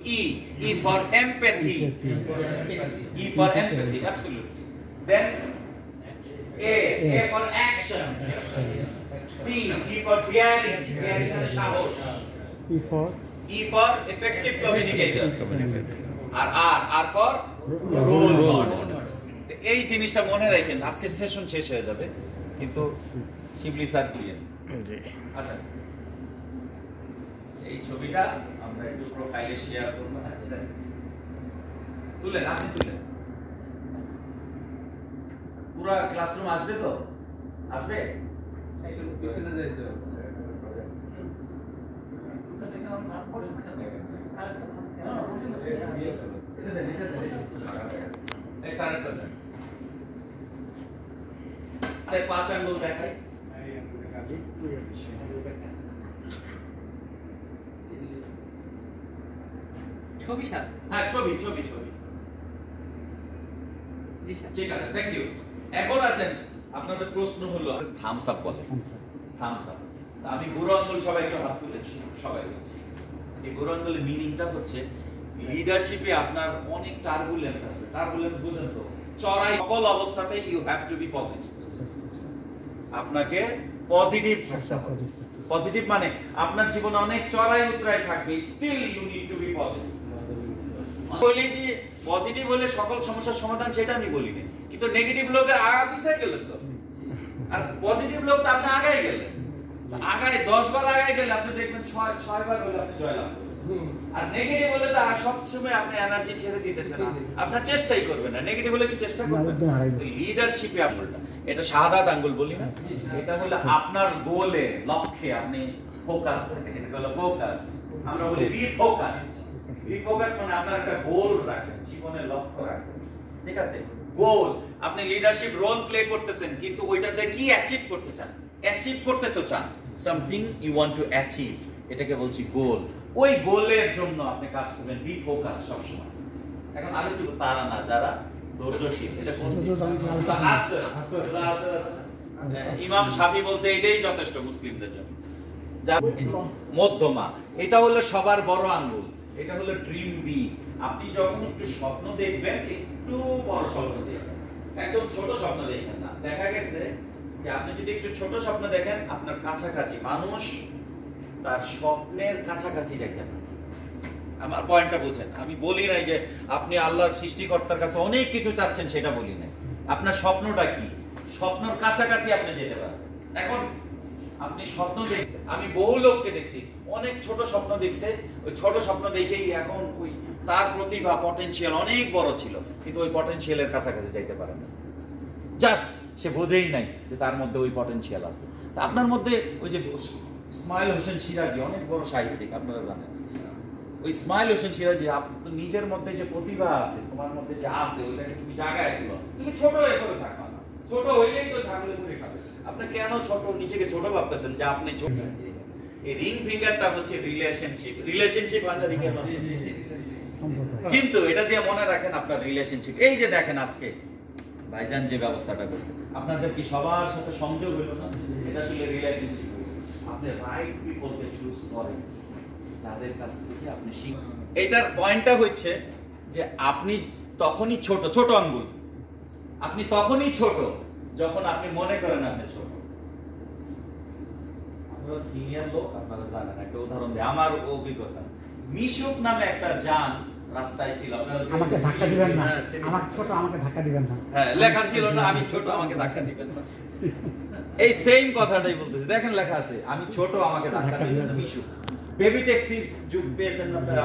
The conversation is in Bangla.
E for empathy. E for empathy, absolutely. Then A for action. E for bearing. Bearing is সাহস. E for effective communicator. R for role model. এই জিনিসটা মনে রাখেন, আজকে সেশন শেষ হয়ে যাবে কিন্তু শিবলি স্যার ক্লিয়ার। জি আচ্ছা, এই ছবিটা আমরা একটু প্রোফাইলে শেয়ার করব। তুলেন, আপনি তুলেন। পুরো ক্লাসরুম আসবে তো? আসবে? পিছনে যাইতে হবে। এই স্যার তো দেন। তাই 5 আঙ্গুল দেখাই। ছবি স্যার? হ্যাঁ, ছবি। জি স্যার। ঠিক আছে, থ্যাংক ইউ। এখন আসেন, আপনাদের প্রশ্ন হলো থামস আপ বলে। Thumbs up. আমি বুড়ো আঙ্গুল সবাইকে হাত তুলে সবাই বলছি। এই বুড়ো আঙ্গুলের মিনিংটা হচ্ছে লিডারশিপে আপনার অনেক টার্বুলেন্স আছে। টার্বুলেন্স বুঝেন তো? চড়াই সকল অবস্থাতে you have to be positive. আপনাকে পজিটিভ থাকতে হবে। পজিটিভ মানে আপনার জীবনে অনেক চড়াই উতরাই থাকবে, still you need to be positive. বলি যে পজিটিভ হলে সকল সমস্যার সমাধান, সেটা আমি বলি না, কিন্তু নেগেটিভ লোকে পিছিয়ে গেলেন তো, আর পজিটিভ লোক তো আপনি আগায় গেলেন। আগায় 10 বার আগায় গেলে আপনি দেখবেন 6 বার হলে আপনি জয়লাভ করছেন। আর নেগেটিভ হলে তো সব সময় আপনি এনার্জি ছেড়ে দিতেছেন না, আপনার চেষ্টাই করবেন না। নেগেটিভ হলে কি চেষ্টা করবেন? লিডারশিপে আঙ্গুলটা, এটা শাহাদাত আঙ্গুল বলি না, এটা হলো আপনার গোলে, লক্ষ্যে আপনি ফোকাস থাকেন। এটা হলো ফোকাস। আমরা বলি বি ফোকাসড। বি ফোকাস মানে আপনার একটা গোল রাখেন, জীবনের লক্ষ্য রাখেন। ঠিক আছে? গোল। আপনি লিডারশিপ রোল প্লে করতেছেন, কিন্তু ওইটাতে কি অ্যাচিভ করতে চান? অ্যাচিভ করতে তো চান, something you want to achieve, এটাকে বলছি গোল। ওই গোলের জন্য আপনি কাজ করবেন, বি ফোকাস সব সময়। এখন আরেকটু তারা না, যারা ধৈর্যশীল, এটা কোন ইমাম শাফি বলছে এটাই যথেষ্ট মুসলিমদের জন্য। মধ্যমা, এটা হলো সবার বড় আঙ্গুল, এটা হলো ড্রিম বি। আপনি যখন একটু স্বপ্ন দেখবেন, একটু বড় স্বপ্ন দেখবেন, একদম ছোট স্বপ্ন দেখবেন না। দেখা গেছে যে আপনি যদি একটু ছোট স্বপ্ন দেখেন, আপনার কাছাকাছি মানুষ তার স্বপ্নের কাছাকাছি যাইতে পারে। আমার পয়েন্টটা বুঝেন। আমি বলি নাই যে আপনি আল্লাহর সৃষ্টিকর্তার কাছে অনেক কিছু চাচ্ছেন, সেটা বলি নাই। আপনার স্বপ্নটা কি? স্বপ্নর কাছাকাছি আপনি যেতে পারবেন। এখন আপনি স্বপ্ন দেখছেন, আমি বহু লোককে দেখছি অনেক ছোট স্বপ্ন দেখছে, ওই ছোট স্বপ্ন দেখেই এখন ওই তার প্রতিভা, পটেনশিয়াল অনেক বড় ছিল, কিন্তু ওই পটেনশিয়ালের কাছাকাছি যাইতে পারে না। জাস্ট সে বোঝেই নাই যে তার মধ্যে ওই পটেনশিয়াল আছে। তা আপনার মধ্যে ওই যে ইসমাইল হোসেন সিরাজি, অনেক বড় সাহিত্যিক, আপনারা জানেন। ওই ইসমাইল হোসেন সিরাজি, আপনার নিজের মধ্যে যে প্রতিভা আছে, তোমার মধ্যে যে আছে, ওইটাকে তুমি জাগায় দিলো। তুমি ছোট হয়ে করে থাকবা না, ছোট হইলেই তো ছাগলে মুড়ি খাবে। আপনি কেন ছোট, নিজেকে ছোট ভাবতেছেন যে আপনি ছোট? এই রিং ফিঙ্গারটা হচ্ছে রিলেশনশিপ হয় না রিংয়ের মধ্যে, কিন্তু এটা দিয়ে মনে রাখেন আপনার রিলেশনশিপ। এই যে দেখেন আজকে ভাইজান যে ব্যবস্থাটা করছে, আপনাদের কি সবার সাথে সংযোগ হইল না? এটা আসলে রিলেশনশিপ। আপনি রাইট পিপলকে চুজ করেন, যাদের কাছ থেকে আপনি শিখেন। এটার পয়েন্টটা হচ্ছে যে আপনি তখনই ছোট আঙ্গুল, আপনি তখনই ছোট যখন আপনি মনে করেন আপনি ছোট। আপনারা সিনিয়র লোক, আপনারা জানেন। একটা উদাহরণ দেই, আমার অভিজ্ঞতা। মিশুক নামে একটা জান রাস্তায় ছিল, আমাকে ধাক্কা দিবেন না, আমার ছোট, আমাকে ধাক্কা দিবেন না। হ্যাঁ, লেখা ছিল না আমি ছোট, আমাকে ধাক্কা দিবেন না। এই সেম কথাটাই বলতেছি। দেখেন লেখা আছে আমি ছোট, আমাকে ধাক্কা দিবেন না। মিশুক বেবি ট্যাক্সির যুগ পেয়েছেন আপনারা।